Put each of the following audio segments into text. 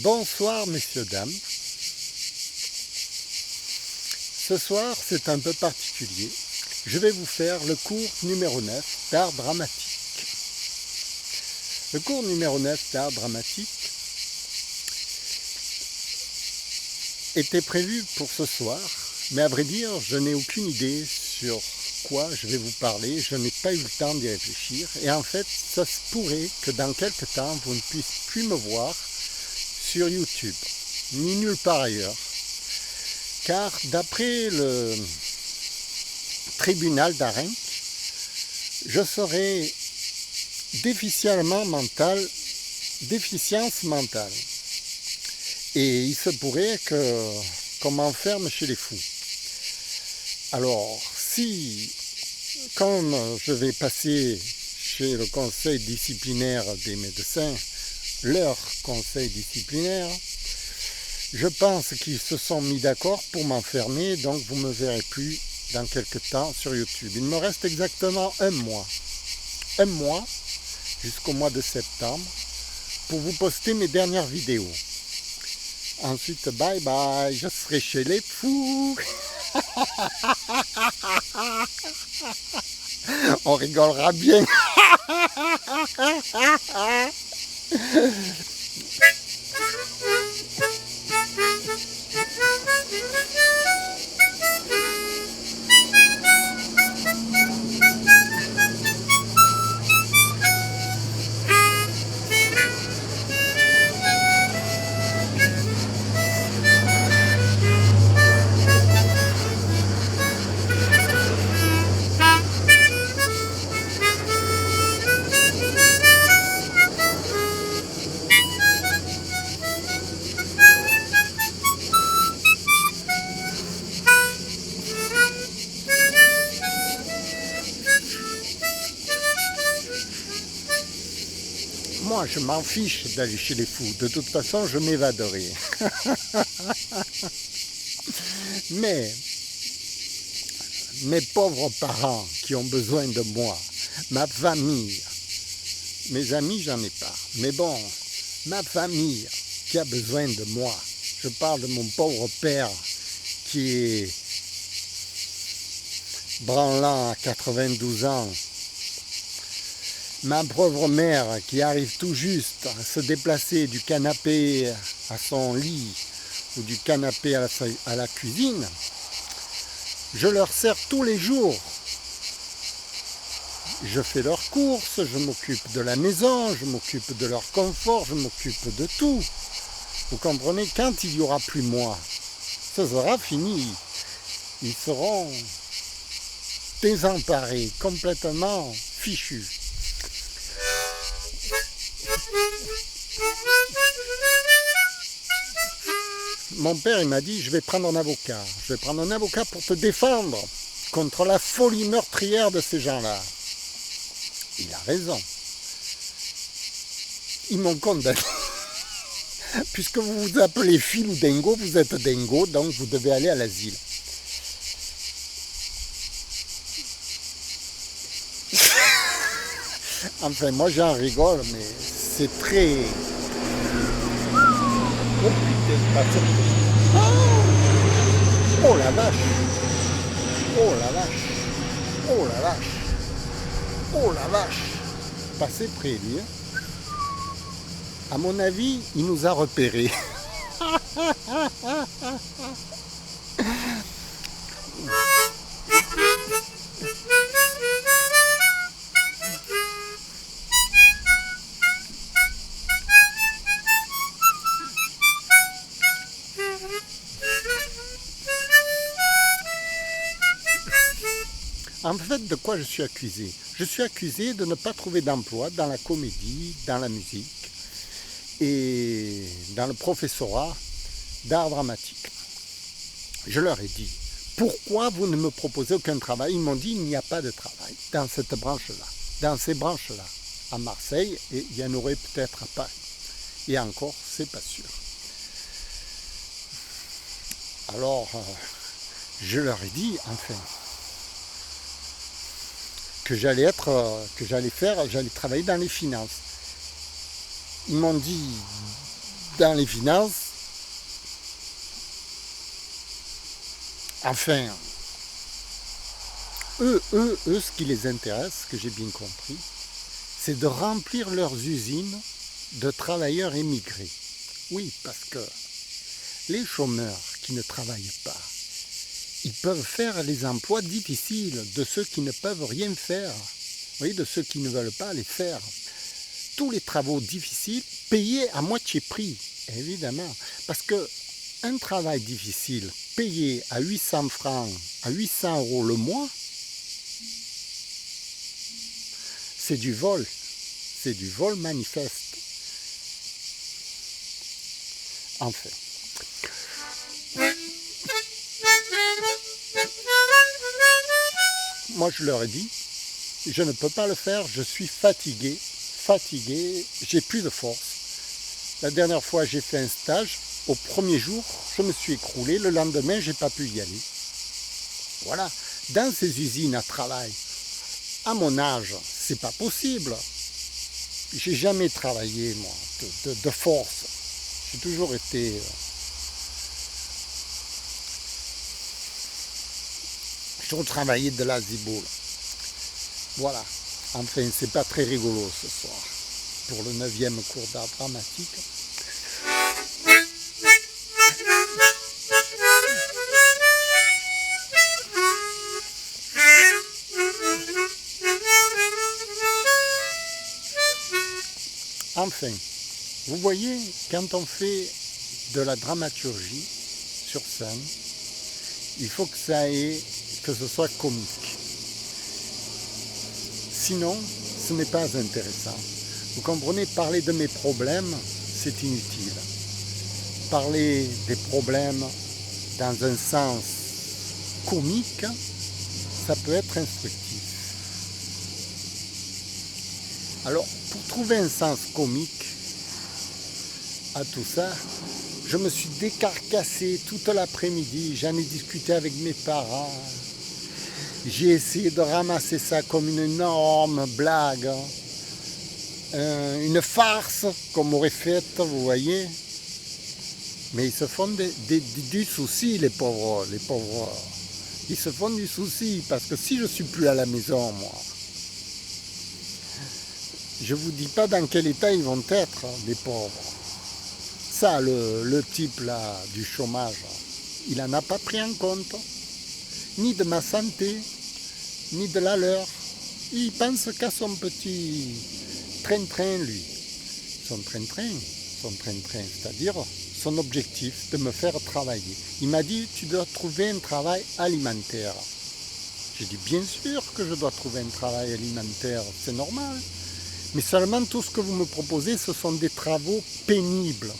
Bonsoir messieurs, dames. Ce soir, c'est un peu particulier. Je vais vous faire le cours numéro 9 d'art dramatique. Le cours numéro 9 d'art dramatique était prévu pour ce soir, mais à vrai dire, je n'ai aucune idée sur quoi je vais vous parler. Je n'ai pas eu le temps d'y réfléchir. Et en fait, ça se pourrait que dans quelques temps, vous ne puissiez plus me voir sur YouTube, ni nulle part ailleurs. Car d'après le tribunal d'Arenc, je serai déficience mentale. Et il se pourrait qu'on m'enferme chez les fous. Alors, si, comme je vais passer chez le conseil disciplinaire des médecins, leur conseil disciplinaire, je pense qu'ils se sont mis d'accord pour m'enfermer, donc vous ne me verrez plus dans quelques temps sur YouTube. Il me reste exactement un mois, jusqu'au mois de septembre, pour vous poster mes dernières vidéos. Ensuite, bye bye, je serai chez les fous. On rigolera bien. moi, je m'en fiche d'aller chez les fous. De toute façon, je m'évaderai. Mais mes pauvres parents qui ont besoin de moi, ma famille, mes amis, j'en ai pas. Mais bon, ma famille qui a besoin de moi. Je parle de mon pauvre père qui est branlant à 92 ans. Ma pauvre mère qui arrive tout juste à se déplacer du canapé à son lit ou du canapé à la cuisine. Je leur sers tous les jours. Je fais leurs courses, je m'occupe de la maison, je m'occupe de leur confort, je m'occupe de tout. Vous comprenez, quand il n'y aura plus moi, ce sera fini. Ils seront désemparés, complètement fichus. Mon père, il m'a dit, je vais prendre un avocat. Je vais prendre un avocat pour te défendre contre la folie meurtrière de ces gens-là. Il a raison. Ils m'ont condamné. Puisque vous vous appelez Phil ou Dingo, vous êtes Dingo, donc vous devez aller à l'asile. Enfin, moi j'en rigole, mais c'est très... Oh putain, pas ça. Oh la vache. Oh la vache. Oh la vache. Oh la vache. Passez près, lui. Hein. À mon avis, il nous a repérés. En fait, de quoi je suis accusé? Je suis accusé de ne pas trouver d'emploi dans la comédie, dans la musique et dans le professorat d'art dramatique. Je leur ai dit, pourquoi vous ne me proposez aucun travail? Ils m'ont dit, il n'y a pas de travail dans cette branche-là, dans ces branches-là, à Marseille, et il y en aurait peut-être à Paris. Et encore, c'est pas sûr. Alors, je leur ai dit, enfin, que j'allais travailler dans les finances. Ils m'ont dit, dans les finances, enfin, eux, ce qui les intéresse, ce que j'ai bien compris, c'est de remplir leurs usines de travailleurs émigrés. Oui, parce que les chômeurs qui ne travaillent pas, ils peuvent faire les emplois difficiles de ceux qui ne peuvent rien faire, oui, de ceux qui ne veulent pas les faire. Tous les travaux difficiles payés à moitié prix, évidemment. Parce qu'un travail difficile payé à 800 francs, à 800 € le mois, c'est du vol. C'est du vol manifeste. Enfin. Moi, je leur ai dit, je ne peux pas le faire, je suis fatigué, j'ai plus de force. La dernière fois, j'ai fait un stage, au premier jour, je me suis écroulé, le lendemain, j'ai pas pu y aller. Voilà, dans ces usines à travail, à mon âge, c'est pas possible. J'ai jamais travaillé, moi, de force. J'ai toujours été... J'ai toujours travaillé de la ziboule. Voilà. Enfin, c'est pas très rigolo ce soir. Pour le 9e cours d'art dramatique. Enfin, vous voyez, quand on fait de la dramaturgie sur scène, il faut que ce soit comique. Sinon, ce n'est pas intéressant. Vous comprenez, parler de mes problèmes, c'est inutile. Parler des problèmes dans un sens comique, ça peut être instructif. Alors, pour trouver un sens comique à tout ça, je me suis décarcassé toute l'après-midi, j'en ai discuté avec mes parents, j'ai essayé de ramasser ça comme une énorme blague, une farce qu'on m'aurait faite, vous voyez. Mais ils se font du souci, les pauvres. Ils se font du souci, parce que si je suis plus à la maison, moi, je vous dis pas dans quel état ils vont être, les pauvres. Ça, le type là du chômage, il n'en a pas pris en compte, ni de ma santé, ni de la leur. Il pense qu'à son petit train-train, lui. Son train-train, c'est-à-dire son objectif de me faire travailler. Il m'a dit, tu dois trouver un travail alimentaire. J'ai dit, bien sûr que je dois trouver un travail alimentaire, c'est normal. Mais seulement tout ce que vous me proposez, ce sont des travaux pénibles.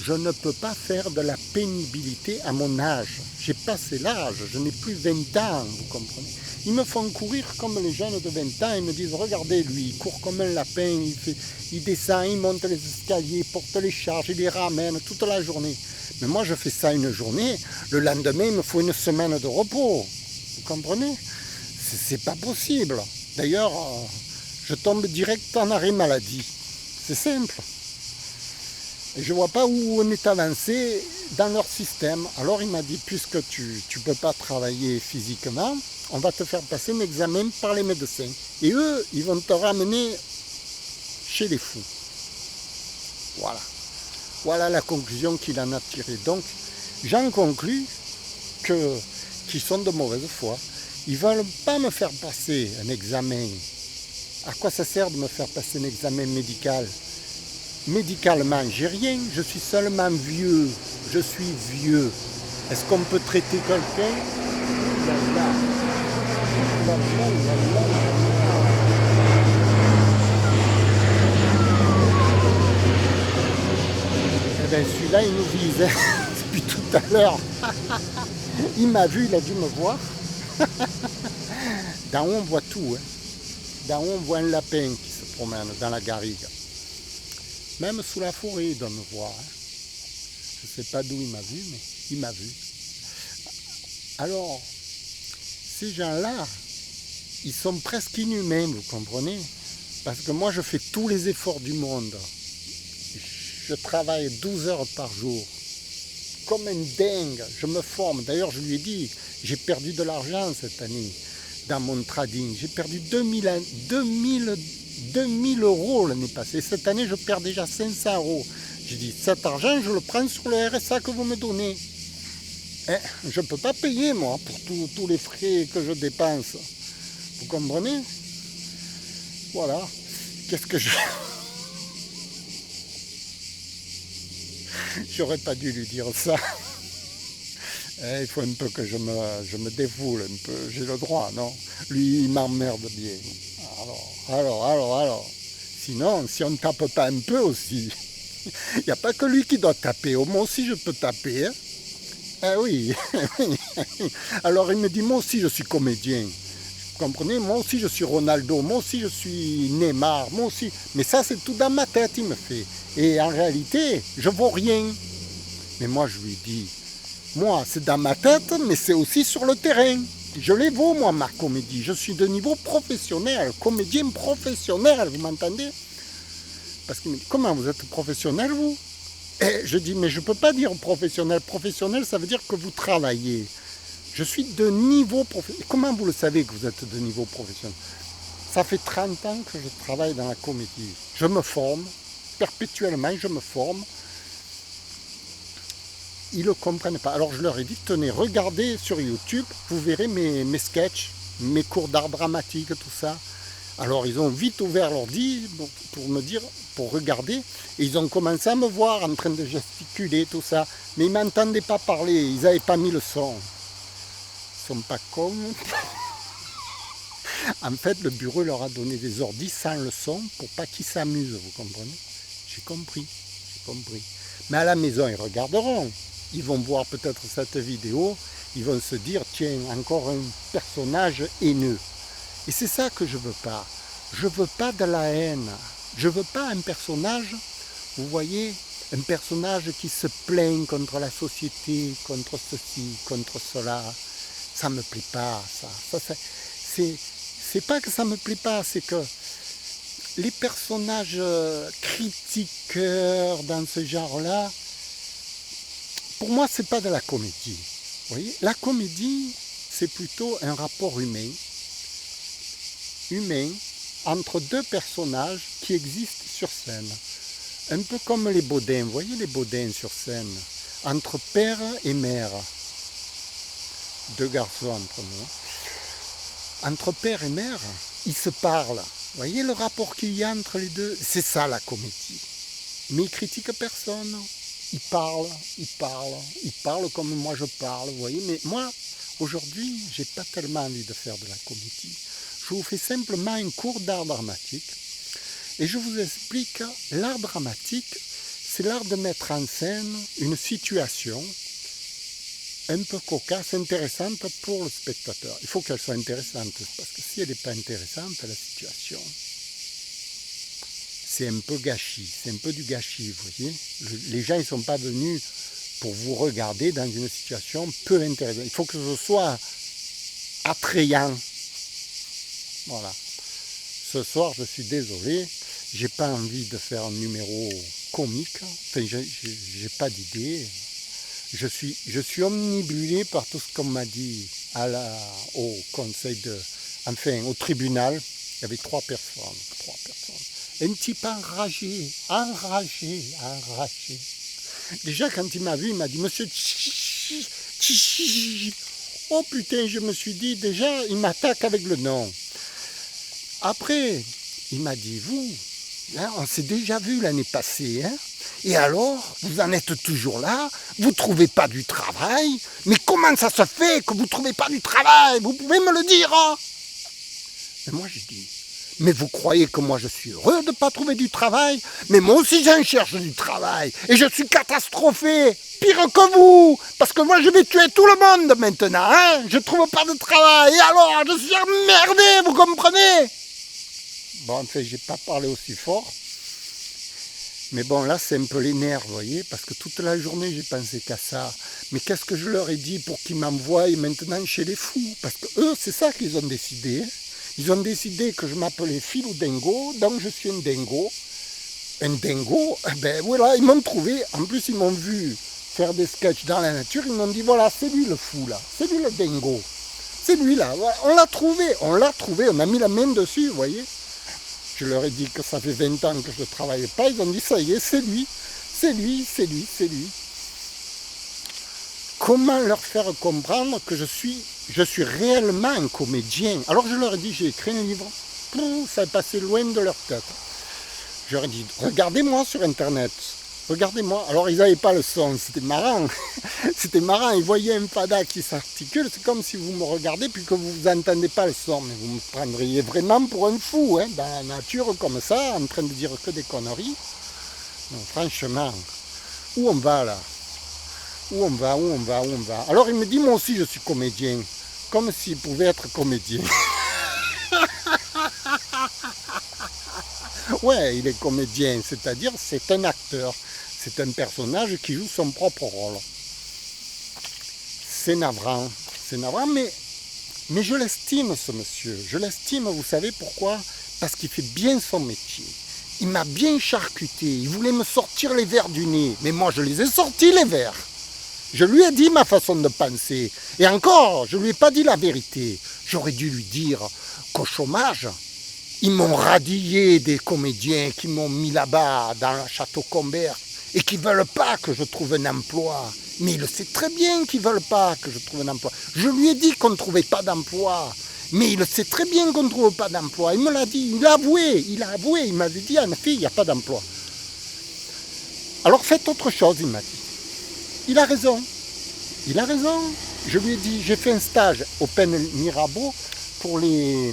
Je ne peux pas faire de la pénibilité à mon âge. J'ai passé l'âge, je n'ai plus 20 ans, vous comprenez. Ils me font courir comme les jeunes de 20 ans, ils me disent, regardez lui, il court comme un lapin, il descend, il monte les escaliers, il porte les charges, il les ramène toute la journée. Mais moi je fais ça une journée, le lendemain il me faut une semaine de repos, vous comprenez. C'est pas possible. D'ailleurs, je tombe direct en arrêt maladie, c'est simple. Et je ne vois pas où on est avancé dans leur système. Alors il m'a dit, puisque tu ne peux pas travailler physiquement, on va te faire passer un examen par les médecins. Et eux, ils vont te ramener chez les fous. Voilà. Voilà la conclusion qu'il en a tirée. Donc, j'en conclus qu'ils sont de mauvaise foi. Ils ne veulent pas me faire passer un examen. À quoi ça sert de me faire passer un examen médical ? Médicalement, j'ai rien, je suis seulement vieux. Je suis vieux. Est-ce qu'on peut traiter quelqu'un ? Eh bien, celui-là, il nous vise, hein, depuis tout à l'heure. Il m'a vu, il a dû me voir. D'en haut, on voit tout. Hein. D'en haut, on voit un lapin qui se promène dans la garrigue. Même sous la forêt, il doit me voir. Hein. Je ne sais pas d'où il m'a vu, mais il m'a vu. Alors, ces gens-là, ils sont presque inhumains, vous comprenez? Parce que moi, je fais tous les efforts du monde. Je travaille 12 heures par jour. Comme un dingue, je me forme. D'ailleurs, je lui ai dit, j'ai perdu de l'argent cette année dans mon trading. J'ai perdu 2000 euros l'année passée. Cette année, je perds déjà 500 euros. J'ai dit, cet argent, je le prends sur le RSA que vous me donnez. Je ne peux pas payer, moi, pour tous les frais que je dépense. Vous comprenez? Voilà. Qu'est-ce que je... J'aurais pas dû lui dire ça. Il faut un peu que je me défoule un peu. J'ai le droit, non? Lui, il m'emmerde bien. Alors. Sinon, si on ne tape pas un peu aussi, il n'y a pas que lui qui doit taper. Moi aussi, je peux taper. Hein? Ah oui. Alors, il me dit, moi aussi, je suis comédien. Vous comprenez? Moi aussi, je suis Ronaldo. Moi aussi, je suis Neymar. Moi aussi. Mais ça, c'est tout dans ma tête, il me fait. Et en réalité, je ne vaux rien. Mais moi, je lui dis, moi, c'est dans ma tête, mais c'est aussi sur le terrain. Je les vaux, moi, ma comédie. Je suis de niveau professionnel, comédien professionnel, vous m'entendez? Parce qu'il me dit, comment vous êtes professionnel, vous? Et je dis, mais je ne peux pas dire professionnel. Professionnel, ça veut dire que vous travaillez. Je suis de niveau professionnel. Comment vous le savez que vous êtes de niveau professionnel? Ça fait 30 ans que je travaille dans la comédie. Je me forme, perpétuellement, je me forme. Ils ne le comprennent pas. Alors je leur ai dit, tenez, regardez sur YouTube, vous verrez mes sketchs, mes cours d'art dramatique, tout ça. Alors ils ont vite ouvert l'ordi pour me dire, pour regarder, et ils ont commencé à me voir en train de gesticuler, tout ça. Mais ils ne m'entendaient pas parler, ils n'avaient pas mis le son. Ils ne sont pas cons. En fait, le bureau leur a donné des ordis sans le son pour pas qu'ils s'amusent, vous comprenez? J'ai compris. Mais à la maison, ils regarderont. Ils vont voir peut-être cette vidéo, ils vont se dire, tiens, encore un personnage haineux. Et c'est ça que je veux pas. Je veux pas de la haine. Je ne veux pas un personnage, vous voyez, un personnage qui se plaint contre la société, contre ceci, contre cela. Ça ne me plaît pas, ça c'est pas que ça ne me plaît pas, c'est que les personnages critiqueurs dans ce genre-là, pour moi, c'est pas de la comédie. Vous voyez, la comédie, c'est plutôt un rapport humain entre deux personnages qui existent sur scène. Un peu comme les Baudins, vous voyez les Baudins sur scène, entre père et mère. Deux garçons entre nous. Entre père et mère, ils se parlent. Vous voyez le rapport qu'il y a entre les deux? C'est ça la comédie. Mais ils ne critiquent personne. Ils parlent comme moi je parle, vous voyez. Mais moi, aujourd'hui, j'ai pas tellement envie de faire de la comédie. Je vous fais simplement un cours d'art dramatique. Et je vous explique, l'art dramatique, c'est l'art de mettre en scène une situation un peu cocasse, intéressante pour le spectateur. Il faut qu'elle soit intéressante, parce que si elle n'est pas intéressante, la situation, c'est un peu gâchis, c'est un peu du gâchis, vous voyez. Les gens ne sont pas venus pour vous regarder dans une situation peu intéressante. Il faut que ce soit attrayant. Voilà. Ce soir, je suis désolé, j'ai pas envie de faire un numéro comique, enfin, j'ai pas d'idée. Je suis omnibulé par tout ce qu'on m'a dit au conseil au tribunal. Il y avait trois personnes. Un type enragé. Déjà, quand il m'a vu, il m'a dit, monsieur, oh putain, je me suis dit, déjà, il m'attaque avec le nom. Après, il m'a dit, vous, hein, on s'est déjà vu l'année passée, hein. Et alors, vous en êtes toujours là, vous ne trouvez pas du travail, mais comment ça se fait que vous ne trouvez pas du travail? Vous pouvez me le dire, hein? Et moi j'ai dit, mais vous croyez que moi je suis heureux de ne pas trouver du travail? Mais moi aussi j'en cherche du travail, et je suis catastrophé, pire que vous, parce que moi je vais tuer tout le monde maintenant, hein? Je ne trouve pas de travail, et alors je suis emmerdé, vous comprenez? Bon, en fait, j'ai pas parlé aussi fort. Mais bon, là, c'est un peu les nerfs, vous voyez, parce que toute la journée, j'ai pensé qu'à ça. Mais qu'est-ce que je leur ai dit pour qu'ils m'envoient maintenant chez les fous? Parce que eux, c'est ça qu'ils ont décidé. Ils ont décidé que je m'appelais Philou Dingo, donc je suis un dingo. Un dingo, ben voilà, ils m'ont trouvé. En plus, ils m'ont vu faire des sketchs dans la nature. Ils m'ont dit, voilà, c'est lui le fou, là. C'est lui le dingo. C'est lui, là. Voilà. On l'a trouvé, on a mis la main dessus, vous voyez. Je leur ai dit que ça fait 20 ans que je ne travaillais pas. Ils ont dit, ça y est, c'est lui. Comment leur faire comprendre que je suis réellement un comédien? Alors je leur ai dit, j'ai écrit un livre. Ça est passé loin de leur tête. Je leur ai dit, regardez-moi sur Internet. Regardez-moi. Alors ils n'avaient pas le son, c'était marrant. C'était marrant, ils voyaient un fada qui s'articule. C'est comme si vous me regardez puis que vous n'entendez pas le son. Mais vous me prendriez vraiment pour un fou, hein, dans la nature comme ça, en train de dire que des conneries. Non, franchement, où on va là? Où on va? Alors il me dit, moi aussi je suis comédien. Comme s'il pouvait être comédien. Ouais, il est comédien, c'est-à-dire c'est un acteur. C'est un personnage qui joue son propre rôle. C'est navrant, mais je l'estime ce monsieur. Je l'estime, vous savez pourquoi? Parce qu'il fait bien son métier. Il m'a bien charcuté, il voulait me sortir les vers du nez. Mais moi je les ai sortis les vers. Je lui ai dit ma façon de penser. Et encore, je ne lui ai pas dit la vérité. J'aurais dû lui dire qu'au chômage, ils m'ont radillé des comédiens qui m'ont mis là-bas dans le château Combert et qui ne veulent pas que je trouve un emploi. Mais il le sait très bien qu'ils ne veulent pas que je trouve un emploi. Je lui ai dit qu'on ne trouvait pas d'emploi. Mais il le sait très bien qu'on ne trouve pas d'emploi. Il me l'a dit, il a avoué, il m'avait dit, en effet, il n'y a pas d'emploi. Alors faites autre chose, il m'a dit. Il a raison. Je lui ai dit, j'ai fait un stage au Pen Mirabeau pour les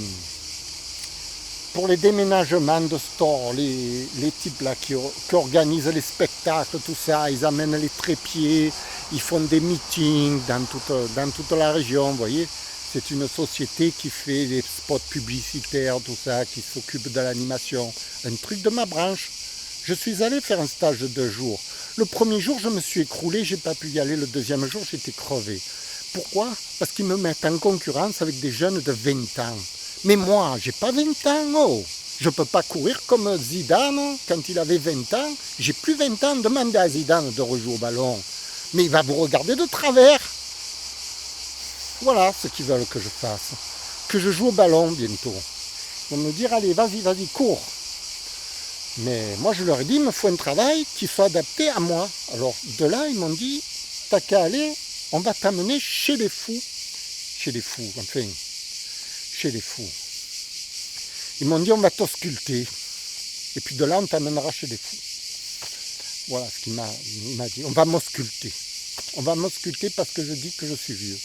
déménagements de stores, les types là qui organisent les spectacles, tout ça, ils amènent les trépieds, ils font des meetings dans toute la région, vous voyez. C'est une société qui fait des spots publicitaires, tout ça, qui s'occupe de l'animation. Un truc de ma branche. Je suis allé faire un stage de 2 jours. Le premier jour, je me suis écroulé, j'ai pas pu y aller. Le deuxième jour, j'étais crevé. Pourquoi? Parce qu'ils me mettent en concurrence avec des jeunes de 20 ans. Mais moi, j'ai pas 20 ans, oh. Je peux pas courir comme Zidane quand il avait 20 ans. J'ai plus 20 ans, demandez à Zidane de rejouer au ballon. Mais il va vous regarder de travers. Voilà ce qu'ils veulent que je fasse. Que je joue au ballon bientôt. Ils vont me dire, allez, vas-y, cours. Mais moi, je leur ai dit, il me faut un travail qui soit adapté à moi. Alors, de là, ils m'ont dit, t'as qu'à aller, on va t'amener chez les fous. Chez les fous, enfin, chez les fous. Ils m'ont dit, on va t'ausculter. Et puis de là, on t'amènera chez les fous. Voilà ce qu'il m'a dit. On va m'ausculter. On va m'ausculter parce que je dis que je suis vieux.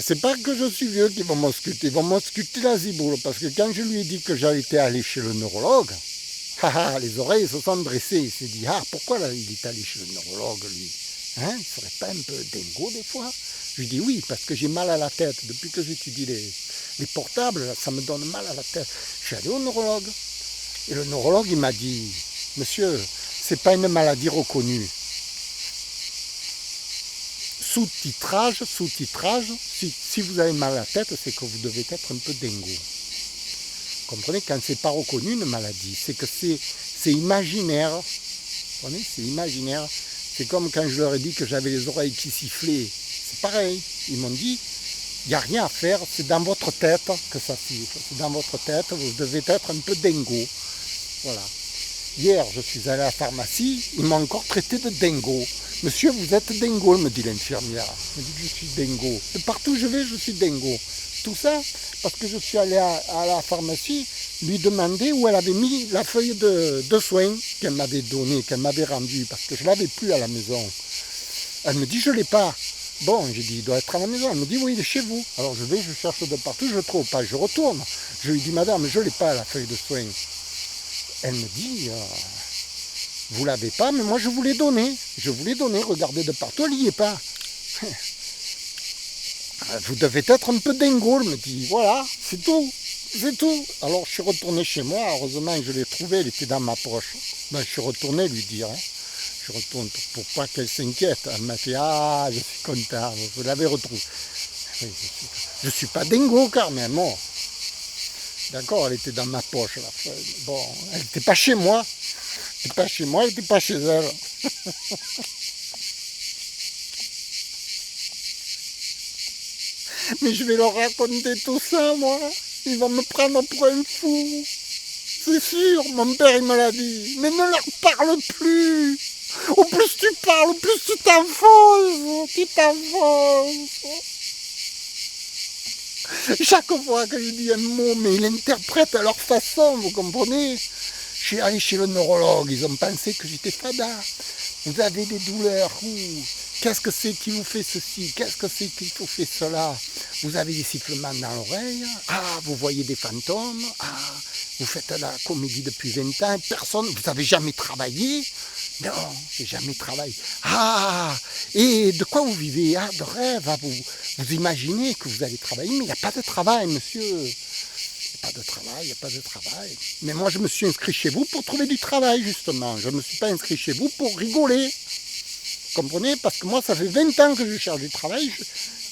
C'est pas que je suis vieux qu'ils vont m'ausculter. Ils vont m'ausculter la ziboule. Parce que quand je lui ai dit que j'étais allé chez le neurologue, les oreilles se sont dressées. Il s'est dit, pourquoi là, il est allé chez le neurologue, lui? Hein, il serait pas un peu dingo des fois? Je lui dis oui, parce que j'ai mal à la tête. Depuis que j'étudie les portables, ça me donne mal à la tête. Je suis allé au neurologue. Et le neurologue, il m'a dit, monsieur, c'est pas une maladie reconnue. Sous-titrage, si vous avez mal à la tête, c'est que vous devez être un peu dingo. Vous comprenez, quand c'est pas reconnu une maladie, c'est que c'est imaginaire. Vous comprenez, c'est imaginaire. C'est comme quand je leur ai dit que j'avais les oreilles qui sifflaient. C'est pareil. Ils m'ont dit, il n'y a rien à faire, c'est dans votre tête que ça siffle. C'est dans votre tête, vous devez être un peu dingo. Voilà. Hier, je suis allé à la pharmacie, ils m'ont encore traité de dingo. Monsieur, vous êtes dingo, me dit l'infirmière. Elle me dit que je suis dingo. De partout où je vais, je suis dingo. Tout ça, parce que je suis allé à la pharmacie lui demander où elle avait mis la feuille de soins qu'elle m'avait donnée, qu'elle m'avait rendue, parce que je ne l'avais plus à la maison. Elle me dit, je ne l'ai pas. Bon, j'ai dit, il doit être à la maison. Elle me dit, oui, il est chez vous. Alors je vais, je cherche de partout, je ne le trouve pas. Je retourne. Je lui dis, madame, je ne l'ai pas, la feuille de soins. Elle me dit, vous l'avez pas, mais moi je vous l'ai donné. Je vous l'ai donné, regardez de partout, elle n'y est pas. Vous devez être un peu dingo, elle me dit, voilà, c'est tout. C'est tout. Alors je suis retourné chez moi, heureusement que je l'ai trouvée, elle était dans ma poche. Ben, je suis retourné lui dire, je retourne pour pas qu'elle s'inquiète. Elle m'a fait, je suis content, vous l'avez retrouvée. Je suis pas dingo quand même, non. D'accord, elle était dans ma poche la feuille. Bon, elle n'était pas chez moi. Elle n'était pas chez moi, elle n'était pas chez elle. Mais je vais leur raconter tout ça, moi. Ils vont me prendre pour un fou. C'est sûr, mon père il me l'a dit. Mais ne leur parle plus. Au plus tu parles, au plus tu t'enfonces. Tu t'enfonces. Chaque fois que je dis un mot, mais ils l'interprètent à leur façon, vous comprenez? Je suis allé chez le neurologue, ils ont pensé que j'étais fada. Vous avez des douleurs, qu'est-ce que c'est qui vous fait ceci? Qu'est-ce que c'est qui vous fait cela? Vous avez des sifflements dans l'oreille? Vous voyez des fantômes? Vous faites la comédie depuis 20 ans, personne, vous n'avez jamais travaillé? Non, j'ai jamais travaillé. Et de quoi vous vivez? De rêve, vous imaginez que vous allez travailler, mais il n'y a pas de travail, monsieur. Il n'y a pas de travail. Mais moi, je me suis inscrit chez vous pour trouver du travail, justement. Je ne me suis pas inscrit chez vous pour rigoler. Vous comprenez? Parce que moi, ça fait 20 ans que je cherche du travail.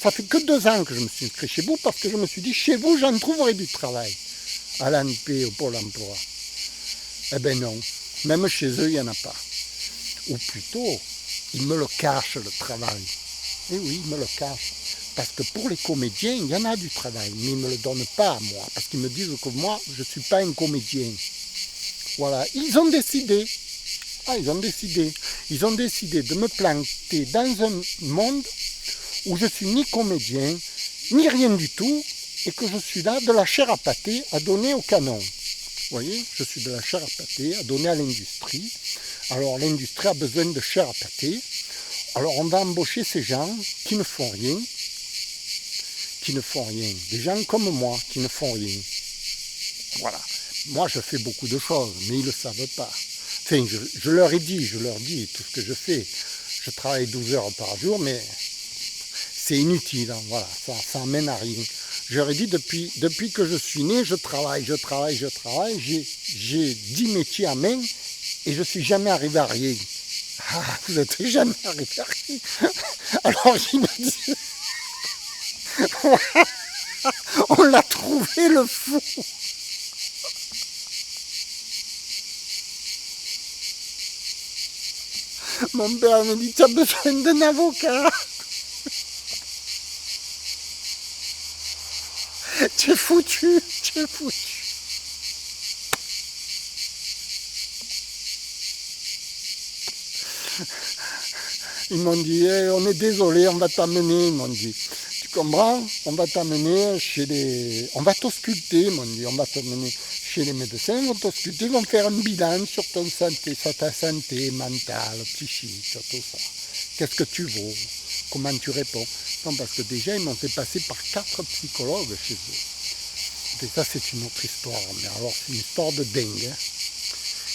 Ça fait que 2 ans que je me suis inscrit chez vous parce que je me suis dit, chez vous, j'en trouverai du travail. À l'ANP, au Pôle emploi. Eh ben non. Même chez eux, il n'y en a pas. Ou plutôt, ils me le cachent, le travail. Eh oui, ils me le cachent. Parce que pour les comédiens, il y en a du travail, mais ils ne me le donnent pas à moi. Parce qu'ils me disent que moi, je ne suis pas un comédien. Voilà, ils ont décidé. Ils ont décidé de me planter dans un monde où je suis ni comédien, ni rien du tout, et que je suis là de la chair à pâté à donner au canon. Vous voyez, je suis de la chair à pâté à donner à l'industrie. Alors l'industrie a besoin de chair à pâté. Alors on va embaucher ces gens qui ne font rien. Des gens comme moi qui ne font rien. Voilà. Moi je fais beaucoup de choses, mais ils ne le savent pas. Enfin, je leur dis tout ce que je fais. Je travaille 12 heures par jour, mais c'est inutile, hein, voilà, ça amène à rien. J'aurais dit, depuis que je suis né, je travaille, j'ai 10 métiers à main et je ne suis jamais arrivé à rien. Ah, vous n'êtes jamais arrivé à rien. Alors je me dis, on l'a trouvé le fou. Mon père me dit, tu as besoin d'un avocat. Tu es foutu, tu es foutu. Ils m'ont dit, hey, on est désolé, on va t'amener, ils m'ont dit. Tu comprends? On va t'amener chez les... On va t'ausculter, ils m'ont dit, on va t'amener chez les médecins, ils vont t'ausculter, ils vont faire un bilan sur ton santé, sur ta santé mentale, psychique, sur tout ça. Qu'est-ce que tu vaux? Comment tu réponds? Non, parce que déjà, ils m'ont fait passer par 4 psychologues chez eux. Et ça, c'est une autre histoire. Mais alors, c'est une histoire de dingue. Hein.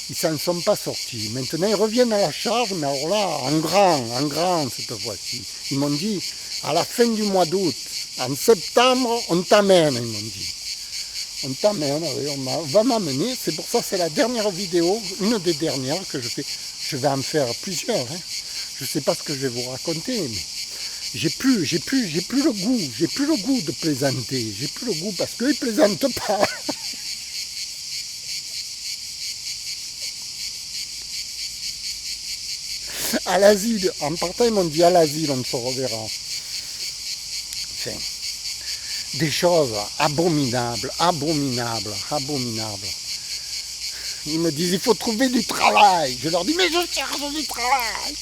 Ils ne s'en sont pas sortis. Maintenant, ils reviennent à la charge, mais alors là, en grand cette fois-ci. Ils m'ont dit, à la fin du mois d'août, en septembre, on t'amène, ils m'ont dit. On t'amène, oui, on va m'amener. C'est pour ça que c'est la dernière vidéo, une des dernières que je fais. Je vais en faire plusieurs. Hein. Je ne sais pas ce que je vais vous raconter, mais j'ai plus le goût de plaisanter. J'ai plus le goût parce qu'ils ne plaisantent pas. À l'asile, en partant, ils m'ont dit à l'asile, on se reverra. Enfin, des choses abominables. Ils me disent, il faut trouver du travail. Je leur dis, mais je cherche du travail.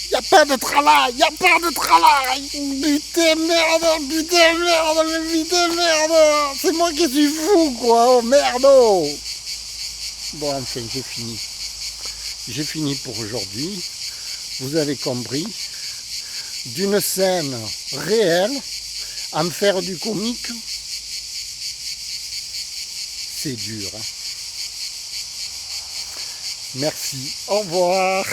Il n'y a pas de travail. Putain, merde. C'est moi qui suis fou, quoi. Oh, merde. Bon, enfin, j'ai fini. J'ai fini pour aujourd'hui. Vous avez compris, d'une scène réelle, en faire du comique, c'est dur. Hein. Merci, au revoir.